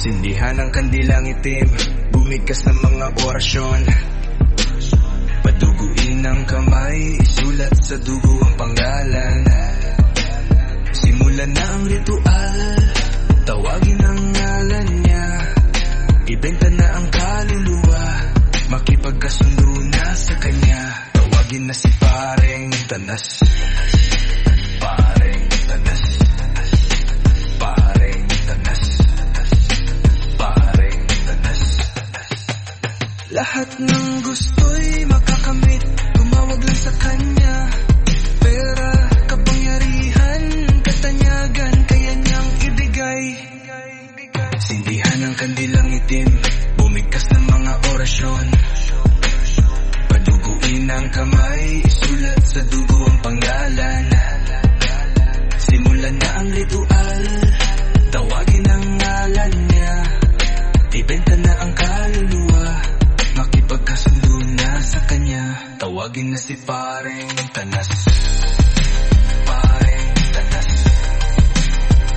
Sindihan ng kandilang itim, bumigkas ng mga orasyon. Paduguin ang kamay, isulat sa dugo ang pangalan. Simulan na ang ritual, tawagin ang ngalan niya. Ibenta na ang kaluluwa, makipagkasundo na sa kanya. Tawagin na si Pareng Tanas. Pareng Tanas. Pareng Tanas. Pareng Tanas. Lahat ng gusto'y makakamit, tumawag lang sa kanya. Pera, kapangyarihan, katanyagan, kaya niyang ibigay. Sindihan ng kandilang itim, bumigkas ng mga orasyon. Paduguin ang kamay, isulat sa dugo ang pangalan. Simulan na ang ritual, tawagin ang ngalan niya. Ibenta na ang kaluluwa, makipagkasundo na sa kanya. Tawagin na si Pareng Tanas. Pareng Tanas.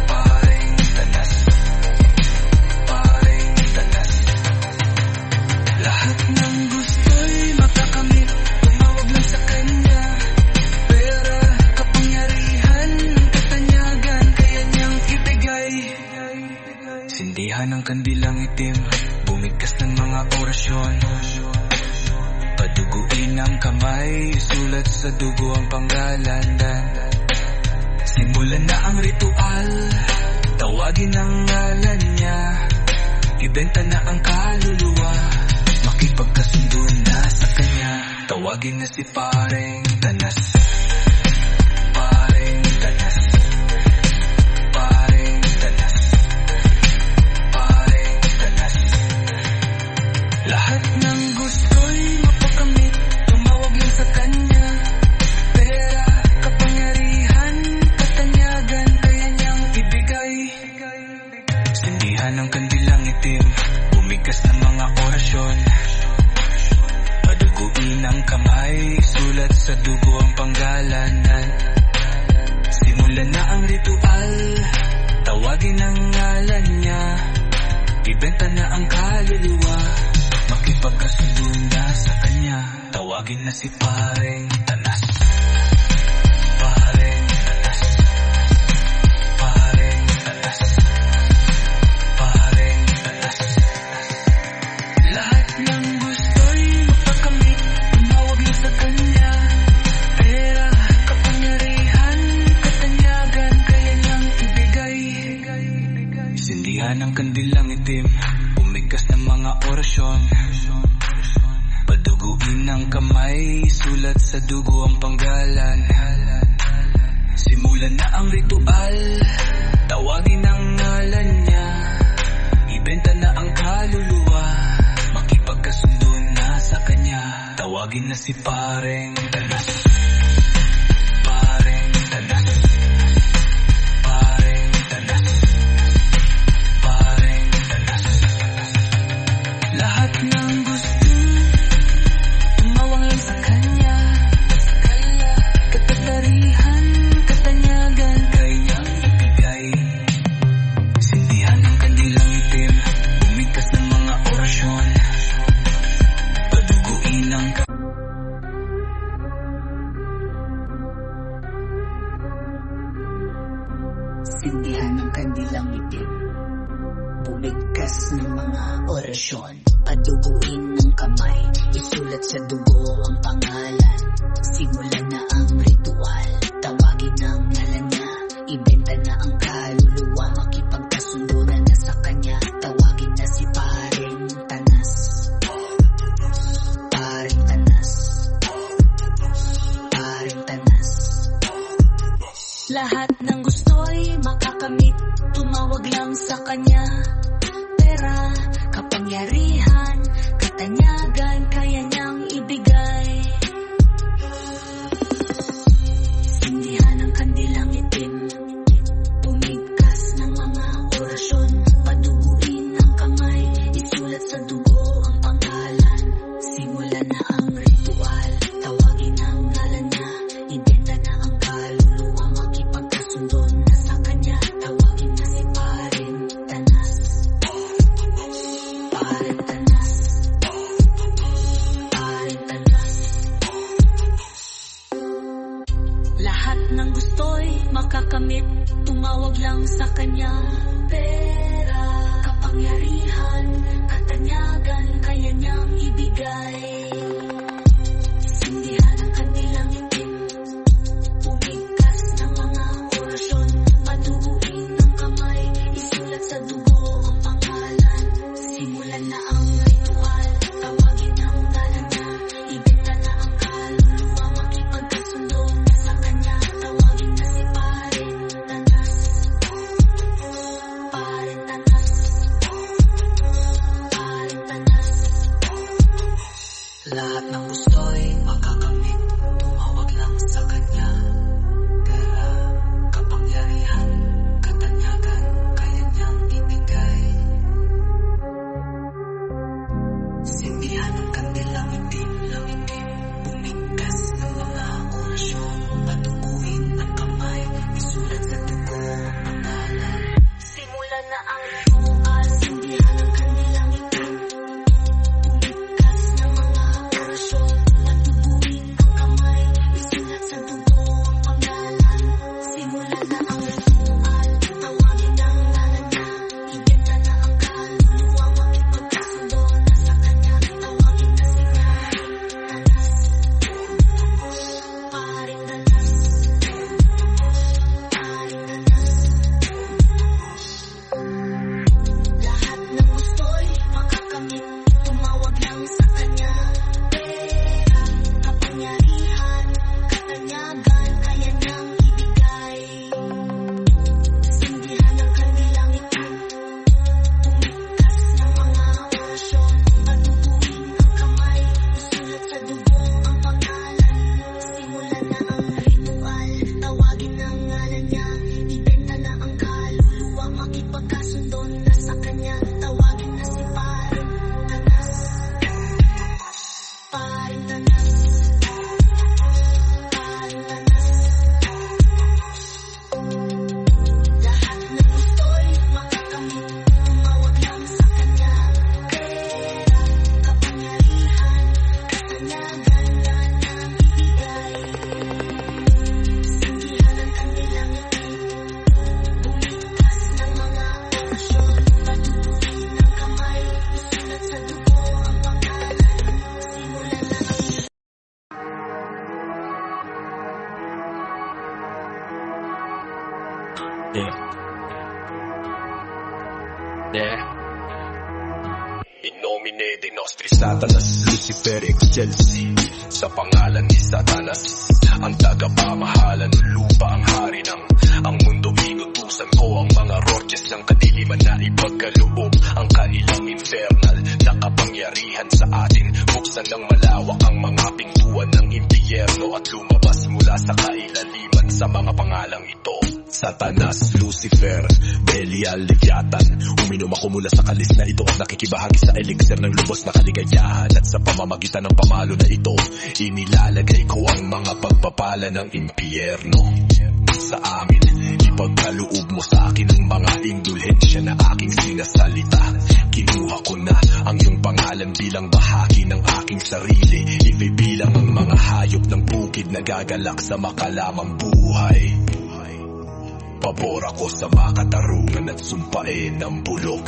Pareng Tanas. Pareng Tanas. Lahat ng gusto'y makakamit, tumawag lang sa kanya. Pera, kapangyarihan, katanyagan, kaya niyang ibigay. Sindihan ng kandilang itim, bumigkas ng mga orasyon. Paduguin ang kamay, sulat sa dugo ang pangalan. Simulan na ang ritual, tawagin ang ngalan niya. Ibenta na ang kaluluwa, makipagkasundo na sa kanya. Tawagin na si Pareng Tanas. Pareng Tanas. Pareng Tanas. Pareng Tanas. Lahat ng gusto'y mapakamit, tumawag lang sa kanya. Pera, kapangyarihan, katanyagan, kaya niyang ibigay. Sindihan ng kandilang itim, bumigkas ng mga orasyon. Paduguin ang kamay, sulat sa dugo ang panggalanan. Simulan na ang ritual, tawagin ang ngalan niya. Ibenta na ang kaluluwa, makipagkasundo na sa kanya. Tawagin na si Pareng Tanas. Pareng Tanas. Pareng Tanas. Pareng Tanas. Lahat ng gusto'y mapakamit, tumawag lang sa kanya. Pera, kapangyarihan, katanyagan, kaya niyang ibigay. Sindihan ng kandilang itim, bumigkas ng mga orasyon. Paduguin ang kamay, sulat sa dugo ang panggalan. Simulan na ang ritual, tawagin ang ngalan niya. Ibenta na ang kaluluwa, makipagkasundo na sa kanya. Tawagin na si Pareng Tanas. Pareng Tanas. Pareng Tanas. Pareng Tanas. Lahat ng gusto, tumawag lang sa kanya. Katatarihan, katanyagan, kaya niyang ibigay. Sindihan ng kandilang itim, bumigkas ng mga orasyon. Paduguin ang Sindihan ng kandilang itim, bumigkas ng mga orasyon. Paduguin ng kamay, isulat sa dugo ang pangalan. Simulan na ang ritual, tawagin ang ngalan niya. Ibenta na ang kaluluwa, makipagkasundo na sa kanya. Tawagin na si Pareng Tanas. Pareng Tanas. Pareng Tanas. Lahat ng gusto'y makakamit, tumawag lang sa kanya. Pera, kapangyarihan, katanyagan, kaya niyang ibigay. Sindihan ng kandilang itim, bumigkas ng mga orasyon. Paduguin ang kamay, isulat sa dugo ang pangalan. Simulan na ang ritual, tawagin ang ngalan niya. Ibenta na ang kaluluwa, makipagkasundo na sa kanya. Tawagin na si Pareng Tanas. gusto'y makakamit, tumawag lang sa kanya. Pera, kapangyarihan, katanyagan, kaya niyang ibigay. Sindihan ng kandilang itim, bumigkas ng mga orasyon, patukuin ang kamay, isulat sa dugo ang pangalan. Simulan na ang ritual, sindihan ng kanilang itim, bumigkas ng mga orasyon, patukuin ang kamay, isulat sa dugo ang pangalan. Simulan na ang ritual, tawagin ang ngalan niya, ibenta na ang kaluluwa, makipagkasundo na sa kanya, tawagin na si Paring Danas, Paring Danas. Lahat ng gusto'y makakamit, tumawag lang sa kanya. Pera, kapangyarihan, katanyagan, kaya niyang ibigay. Sindihan ng kanilang itim, bumigkas ng mga orasyon, patutuin ang kamay, isulat sa dugo ang pangalan. Simulan na ang ritual, tawagin ang ngalan niya, ibenta na ang kaluluwa, makipagkasundo na sa kanya, tawagin na si Paring Danas, Paring Danas, Paring Danas. Lahat ng gusto'y makakamit, tumawag lang sa kanya. Pera, kapangyarihan, katanyagan, ganang ibigay. Sindihan ng kanilang itim, bumigkas ng mga orasyon, patutuin ang kamay, isulat sa dugo ang pangalan. Simulan na ang In nomine de nostri Satanas, Lucifer excelsi. Sa pangalan ni Satanas, ang tagapamahala ng lupa, ang hari ng ang mundo. Inutusan ko ang mga roches ng kadiliman na ipagkaloob ang kailang infernal na kapangyarihan sa atin. Buksan ng malawak ang mga pintuan ng impyerno at lumabas mula sa kailaliman sa mga pangalang ito. Satanas, Lucifer, Belial, Leviathan. Uminom ako mula sa kalis na ito at nakikibahagi sa elixir ng lubos na kaligayahan. At sa pamamagitan ng pamalo na ito, inilalagay ko ang mga pagpapala ng impyerno sa amin. Ipagkaloob mo sa akin ang mga indulhensya na aking sinasalita. Kinuha ko na ang iyong pangalan bilang bahagi ng aking sarili. Ibibilang ang mga hayop ng bukid na gagalak sa makalamang buhay. Pabor ako sa makatarungan at sumpain ng bulok.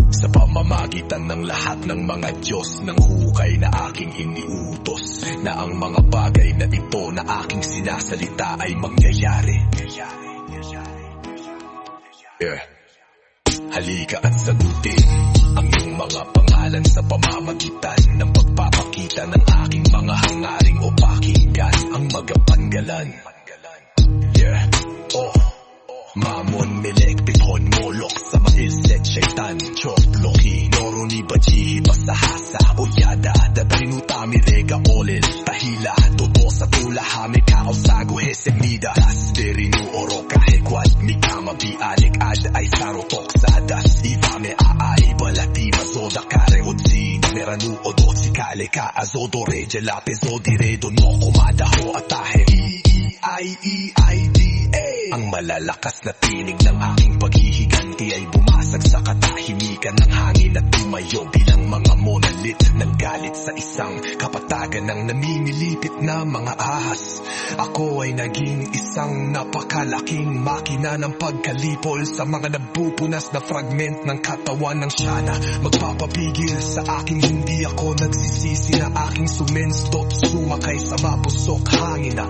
Sa pamamagitan ng lahat ng mga Diyos ng hukay na aking iniutos, na ang mga bagay na ito na aking sinasalita ay mangyayari. Halika at sagutin ang iyong mga pangalan sa pamamagitan ng pagpapakita ng aking mga hangaring o pakinggan ang magapanggalan. Mamon, Melek, Piton, Molok, Samael, Set, Shaitan, Chot, Loki, Noruni, Bajihi, Basahasa, Oyada, Dadrinuta, Mirega, Olel, Tahila, Toto, Satula, Hame, Kao, Sago, Hesemida, Das, Derinu, Oroka, Hekwat, Mikama, Bialik, Ad, Aisaro, Toksadas, Ivame, Aai, Balati, Mazoda, Kare, Odzi, Meranu, Odotsi, Kale, Ka, Azodo, Reje, Lapezo, Diredo, No, Kumada, Ho, Atahe, Ang malalakas na tinig ng aking paghihiganti ay bumasag sa katahimikan ng hangin at tumayo bilang mga monalit ng galit sa isang kapatagan ng naninilipit na mga ahas. Ako ay naging isang napakalaking makina ng pagkalipol sa mga nabupunas na fragment ng katawan ng Shana. Magpapapigil sa aking hindi ako nagsisisi na aking sumenstop, sumakay sa mapusok hangin na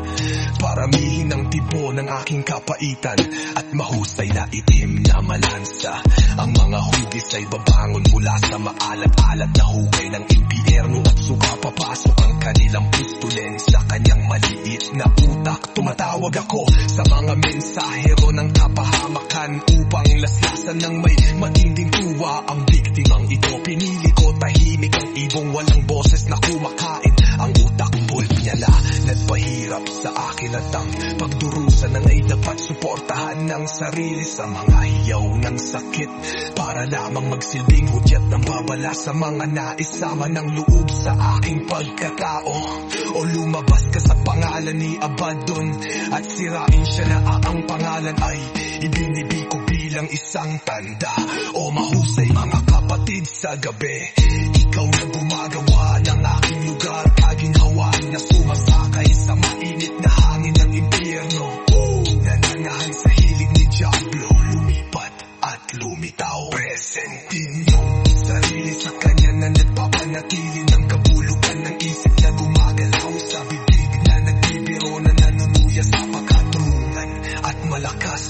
paramihin ang tipo ng aking kapaitan at mahusay na itim na malansa. Ang mga hugis ay babangon mula sa maalat-alat na hugay ng impyerno at suka papasok ang kanilang pustulen sa kanyang maliit na utak. Tumatawag ako sa mga mensahero ng kapahamakan upang laslasan ng may matinding tuwa ang biktimang ito. Pinili ko tahimik ang ibong walang boses na kumakain ang utak hirap sa akin at ang pagdurusa na ay dapat suportahan ng sarili sa mga hiyaw ng sakit para lamang magsilbing hudyat ng babala sa mga naisama ng loob sa aking pagkatao. O lumabas ka sa pangalan ni Abaddon at sirain siya na ang pangalan ay ibinibig ko bilang isang tanda. O mahusay mga kapatid sa gabi, ikaw na gumagawa ng aking lugar, kaginhawa na sumasakay sa mainit na hangin ng impyerno. Nananahan sa hilig ni Diablo, lumipat at lumitaw. Presentin yung sarili sa kanya na nagpapanatili ng kabulukan ng isip na gumagalaw sa bibig na nagbibiro na nanunuya sa pagkatungan at malakas.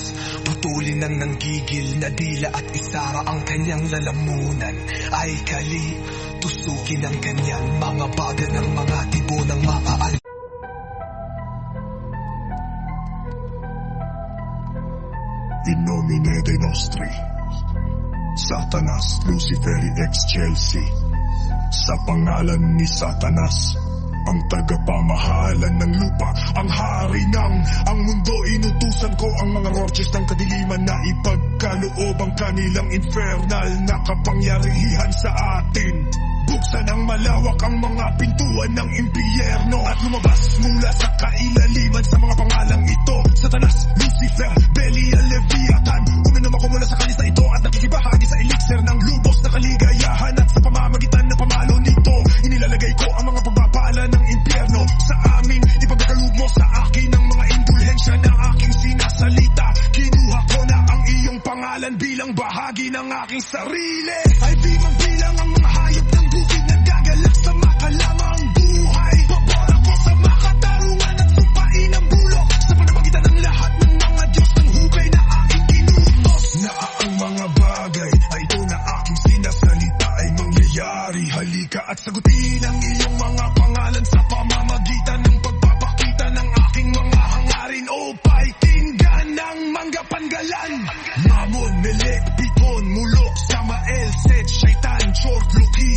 Putulin ang nanggigil na dila at isara ang kanyang lalamunan. Ay kali, tusukin ang kanyang mga baga ng mga tibo ng maaal. In nomine Dei nostri, Satanas, Luciferi excelsi. Sa pangalan ni Satanas, ang tagapamahalan ng lupa, ang hari ng ang mundo, inutusan ko ang mga roches ng kadiliman na ipagkaloob ang kanilang infernal na kapangyarihan sa atin. Buksan ang malawak ang mga pintuan ng impyerno at lumabas mula sa kailaliman sa mga pangalang ito: Satanas, Lucifer, Belial, Leviathan. Uminom ako mula sa kalis na ito at nakikibahagi sa elixir ng lubos na kaligayahan, at sa pamamagitan na pamalo nito inilalagay ko ang mga pagbabala ng impyerno sa amin. Ipagkaloob mo sa akin ang mga indulhensya ng aking sinasalita. Kinuha ko na ang iyong pangalan bilang bahagi ng aking sarili. Ay di magbilang ang mga hayop ng bukid na gagalak sa makalamang buhay. Pabor ako sa makatarungan at sumpain ang bulok sa panamagitan ng lahat ng mga Diyos ng hubay na aking kinutos. Na ang mga bagay ay ito na aking sinasalita ay mangyayari. Halika at sagutin ang iyong mga pangalan sa pamamagitan ng pagpapakita ng aking mga hangarin. O pakinggan ng manggapanggalan. Mamon, Melek, Piton, Mulok, Samael, Set, Shaitan, Chort, Loki,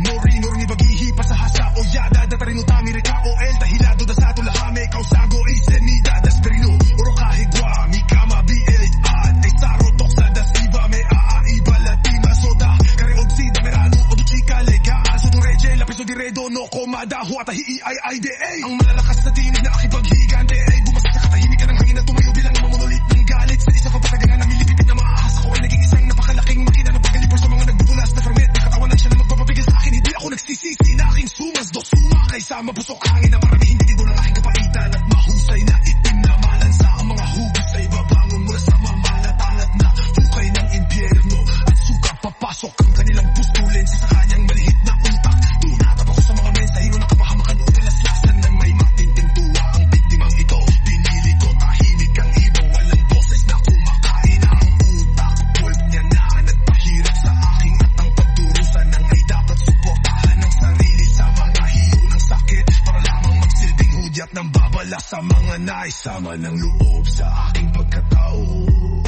Norinor, Nibagihi, Pasahasa, Oyada, Datarinutami, Reka, Oel, Tahilado, Dasato, Lahame, Kausago, Isenida, Dasperino, Orokahe, Guami, Kama, Biel, Ad, Esaro, Toksa, Dasiba, Mea, Iba, Latima, Soda, Kareogsi, Damerano, Oduchika, Lega, Sotoreje, Lapiso, Diredo, Noko, Madaho, at Hiiida. Ang malalakas na tinig na aking paghigante ay bumasa sa katahimikan ng hangin at tumayo bilang mamonolit ng galit. Sa isa kapatagangan na milipipit na maahas ako ay naging isang napakalaking makina ng pagkalipor sa mga nagbubulas na ferment na katawanan siya na magpapapigil sa akin. Hindi ako nagsisisi na aking sumasdos, sumakay sa mapusok hangin na marami hindi tibo ng aking kapaitan at mahusay na itinamalan sa ang mga hugis ay babangon mula sa mamalatangat na hukay ng impyerno at suka papasok ang kanilang pustulin sa kanyang malihit na utak. Tinatap ako sa mga mensahero ng kapahamakan o kalaslasan ng may matinding tuwa ang biktimang ito. Pinili ko tahimik ang ibang walang boses na kumakain ang utak. Wolf niya na nagpahirap sa aking at ang pagdurusa ng ay dapat suportahan ng sarili sa mga hiyo ng sakit para lamang magsilbing hudyat ng babala sa mga naisama ng loob sa aking pagkatao.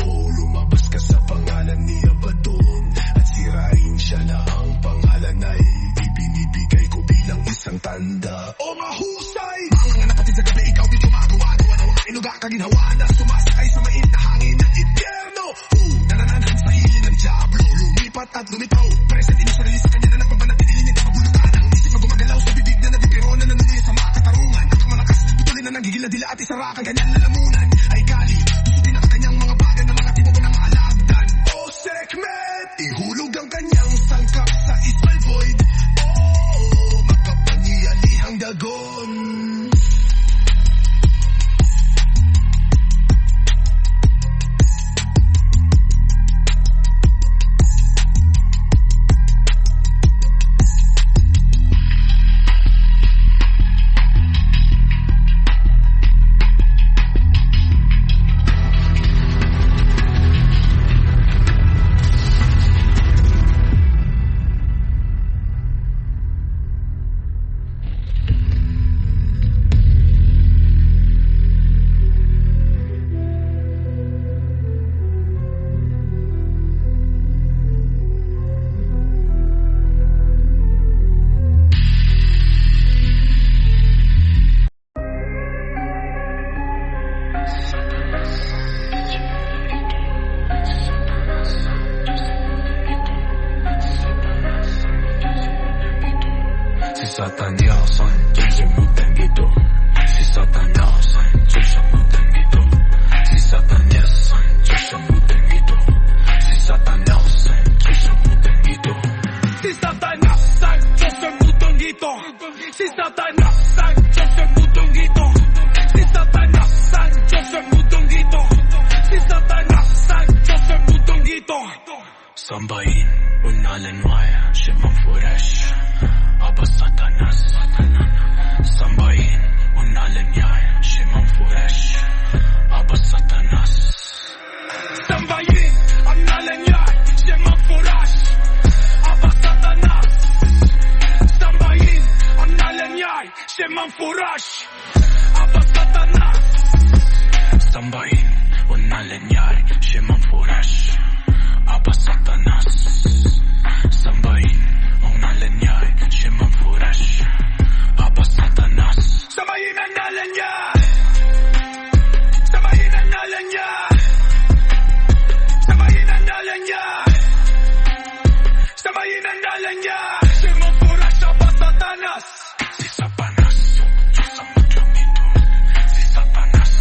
O lumabas ka sa pangalan ni Abaddon at sirain siya na ang pangalan ay ibinibigay ko bilang isang tanda. O mahusay! Mga napatid sa gabi, ikaw dito magawa-gawa ng mga inuga kaginhawa na sumasakay sa mainit na hangin ng impyerno. Nananahan sa hili ng Diablo, lumipat at lumitaw. Present in sarili sa kanya na nagpapanatili niya kabulukan. Ang isip na gumagalaw sa bibig na nabibiro na nanunuya sa mga katarungan. At malakas, putulin na nanggigil na dila at isara kang kanyang lalamunan. Ay kali, tusutin na kanyang mga baga ng mga tibo ng alagdan. O segment, ihulog ang kanyang sangkap sa ismal void. Magpapangiyalihang dagon. ang Diyos ng mundong ito. Si Satanas ang Diyos ng mundong ito. Si Satanas ang Diyos ng mundong ito. Sambahin, unalan maya, Shemang Furesh, Abba Satanas. Sambahin, unalan yaya, Shemang Furesh, Abba Satanas. Sambahin, unalan yaya, Shemang Furesh, Abba Satanas. Sambahin, unalan yaya, Shemang Furesh, Abba Satanas. Sambahin, unalan yaya, Shemang Furesh, Abba Satanas. Sambahin, unalan yaya, Shemang Furesh, Abba Satanas. Sambahin ang ngalan niya. Sambahin ang ngalan niya. Sambahin ang ngalan niya. Sambahin ang ngalan niya. Shemang Furesh, Abba Satanas. Si Satanas, Diyos ang mudyang ito. Si Satanas,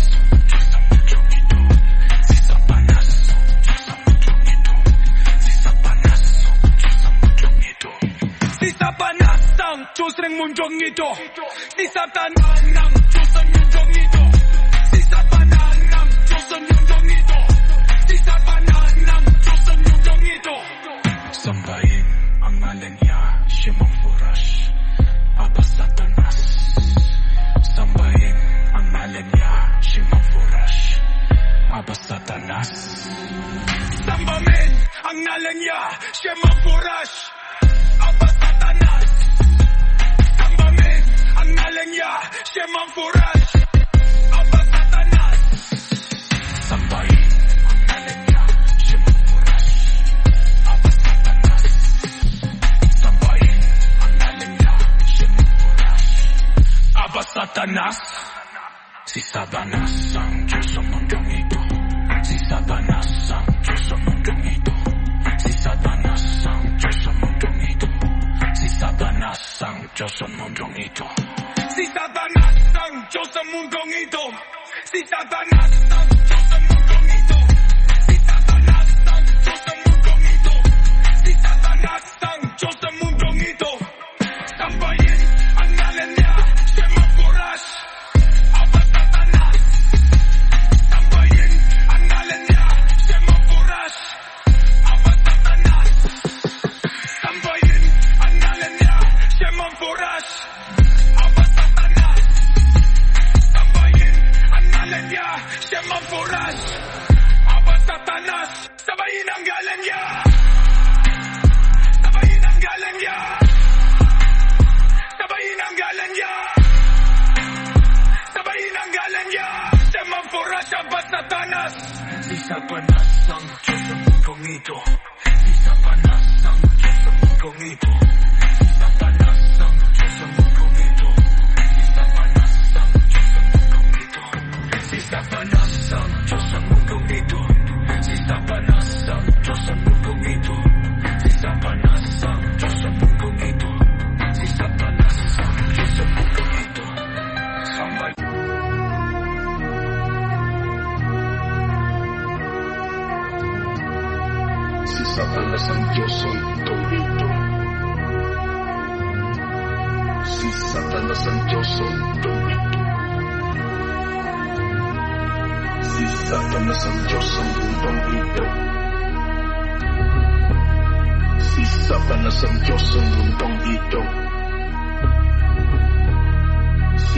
Diyos ang mudyang ito. Si Satanas, Diyos ang mudyang ito. Si Satanas, Diyos ang mudyang ito. Si Satanas ang Diyos ng mundong ito. Si Satanas ang Diyos ng mundong ito. Si Satanas ang Diyos ng mundong ito. Si Satanas ang Diyos ng mundong ito. Sambahin ang ngalan niya, Shemang Furesh, Abba Satanas. Sambahin ang ngalan niya, Shemang Furesh, Abba Satanas. Sambahin ang ngalan niya, Shemang Furesh, Abba Satanas. Sambahin ang ngalan niya, Shemang Furesh, Abba Satanas. Sambahin ang ngalan niya, Shemang Furesh, Abba Satanas. Sambahin ang ngalan niya, Shemang Furesh, Abba Satanas. Si Satanas ang Diyos sa mundong ito. Si Satanas ang Diyos sa mundong ito. Si Satanas ang Diyos sa mundong ito. Si Satanas ang Diyos sa mundong ito. Si Satanas ang Diyos sa mundong ito. Si Satanas ang Diyos sa mundong ito. Si Satanas ang Diyos sa mundong ito. Si Satanas ang Diyos sa mundong ito. Sambahin ang ngalan niya, Shemang Furesh, Abba Satanas. Sambahin ang ngalan niya, Shemang Furesh, Abba Satanas. Sambahin ang ngalan niya, Shemang Furesh, Abba Satanas. Sambahin ang ngalan niya, Shemang Furesh, Abba Satanas. Sambahin ang ngalan niya. Sambahin ang ngalan niya. Sabahin ang ngalan niya. Sabahin ang ngalan niya. Shemang Furesh, Abba Satanas. Si Satanas ang Diyos sa mundong ito. Si Satanas ang Diyos sa mundong ito. Si Satanas ang Diyos sa mundong ito. Si Satanas ang Diyos sa mundong ito. Si Satanas ang Diyos sa mundong ito. Si Satanas ang Diyos sa mundong ito. Si Satanas ang Diyos sa mundong ito. Si Satanas ang Diyos sa mundong ito. Sambay. Si Satanas ang Diyos sa mundong ito. Si Satanas ang Diyos sa mundong ito. Si Satanas ang Diyos sa mundong ito. Si Satanas ang Diyos sa mundong ito.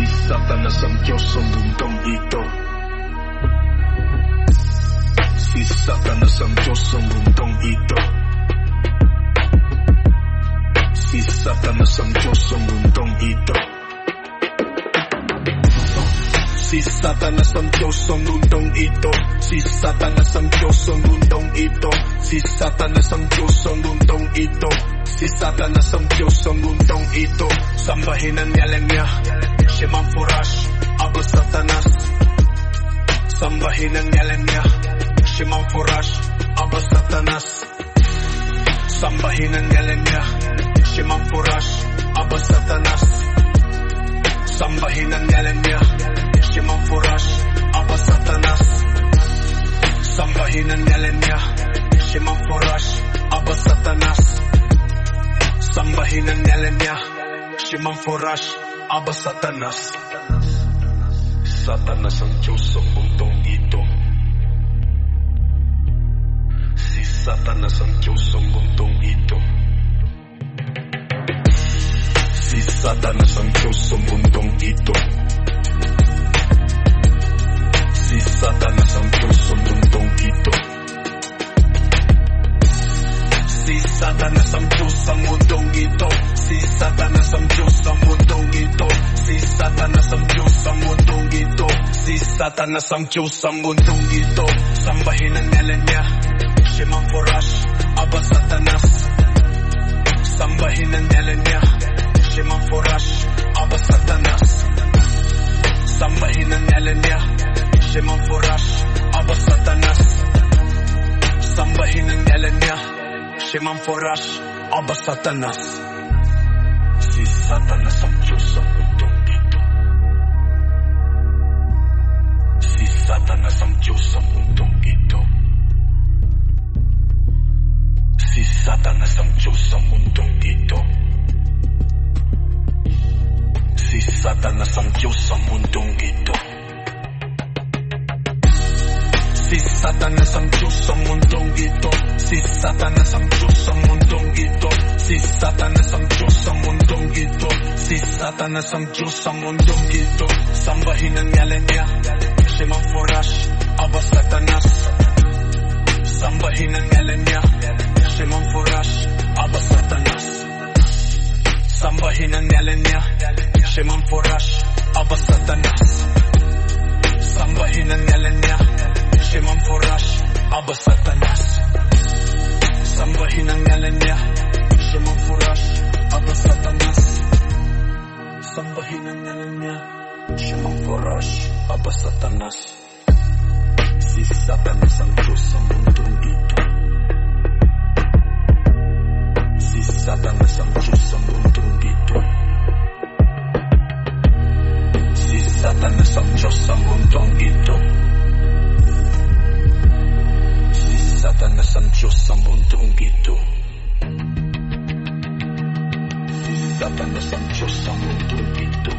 Si Satanas ang Diyos sa mundong ito. Si Satanas ang Diyos sa mundong ito. Si Satanas ang Diyos sa mundong ito. Si Satanas ang Diyos sa mundong ito. Si Satanas ang Diyos sa mundong ito. Si Satanas ang Diyos sa mundong ito. Si Satanas ang Diyos sa mundong ito. Sambahin ang ngalan niya, Shemang Furesh, Abba Satanas. Sambahin ang ngalan niya, Shemang Furesh, Abba Satanas. Sambahin ang ngalan niya, Shemang Furesh, Abba Satanas. Sambahin ang ngalan niya, Shemang Furesh, Abba Satanas. Sambahin ang ngalan niya, Shemang Furesh, Abba Satanas. Sambahin ang ngalan niya, Shemang Furesh, Aba Satanas. Satanas ang Diyos sa mundong ito. Si Satanas ang Diyos sa mundong ito. Si Satanas ang Diyos sa mundong ito. Si Satanas ang Diyos sa mundong ito. Si Satanas ang Diyos sa mundong ito. Si Satanas ang Diyos sa mundong ito. Si Satanas ang Diyos sa mundong ito. Si Satanas ang Diyos sa mundong ito. Sambahin ang ngalan niya, Shema Forash, Aba Satanas. Sambahin ang ngalan niya, Shema Forash, Aba Satanas. Sambahin ang ngalan niya, Shema Forash, Aba Satanas. Sambahin ang ngalan niya, Shema Forash, Aba Satanas. Si Satanas ang Diyos sa mundong ito. Si Satanas ang Diyos sa mundong ito. Si Satanas ang Diyos sa mundong ito. Si Satanas ang Diyos sa mundong ito. Si Satanas ang Diyos sa mundong ito. Si Satanas ang Diyos sa mundong ito. Si Satanas ang Diyos sa mundong ito. Si Satanas ang Diyos sa mundong ito. Sambahin ang ngalan niya, Shema Forash, Aba Satanas. Sambahin ang ngalan niya, Shema Forash, Aba Satanas. Sambahin ang ngalan niya, Shema Forash, Aba Satanas. Sambahin ang ngalan niya, Shema Forash, Aba Satanas. Sambahin ang ngalan niya, Shema Forash, Aba Satanas. Sambahin ang ngalan niya, Shema Forash, Aba Satanas. Si Satanas ang Diyos sa mundong ito. Si Satanas ang Diyos sa mundong ito. Si Satanas ang Diyos sa mundong ito. Si Satanas ang Diyos sa mundong ito. Si Satanas ang Diyos sa mundong ito.